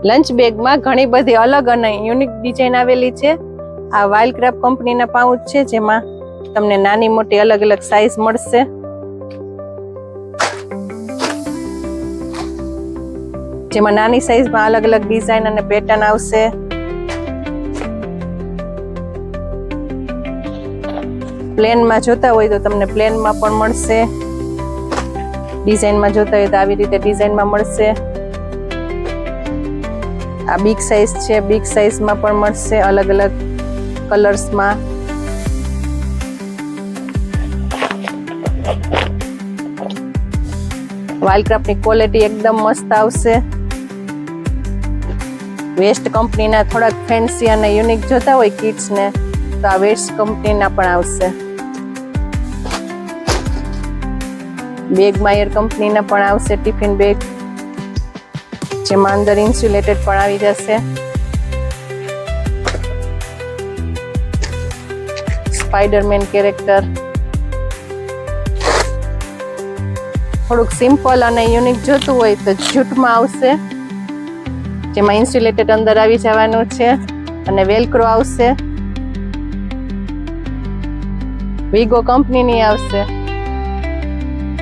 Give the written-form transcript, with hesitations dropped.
Lunch બેગમાં ઘણી બધી અલગ અને યુનિક ડિઝાઇન આવેલી છે. આ વાઇલ્ડક્રાફ્ટ કંપનીના પાઉચ છે, જેમાં તમને નાની મોટી અલગ અલગ સાઇઝ મળશે. જેમાં નાની સાઇઝમાં અલગ અલગ ડિઝાઇન અને પેટર્ન આવશે. પ્લેનમાં જોતા હોય તો તમને પ્લેનમાં પણ મળશે. ડિઝાઇનમાં જોતા હોય તો આવી રીતે ડિઝાઇનમાં મળશે. આ બિગ સાઇઝ છે, બિગ સાઇઝમાં પણ મળશે અલગ અલગ કલર્સમાં. વાઇલ્ડક્રાફ્ટની ક્વોલિટી એકદમ મસ્ત આવશે. વેસ્ટ કંપનીના થોડાક ફેન્સી અને યુનિક જોતા હોય કિડ્સને તો આ વેસ્ટ કંપનીના પણ આવશે. બેગમાયર કંપનીના પણ આવશે ટિફિન બેગ, જેમાં અંદર ઇન્સ્યુલેટેડ પણ આવી જશે. Spider-Man character. થોડુંક સિમ્પલ અને યુનિક જોતું હોય તો જૂટમાં આવશે, જેમાં ઇન્સ્યુલેટેડ અંદર આવી જવાનું છે અને વેલ્ક્રો આવશે. વિગો કંપનીની આવશે.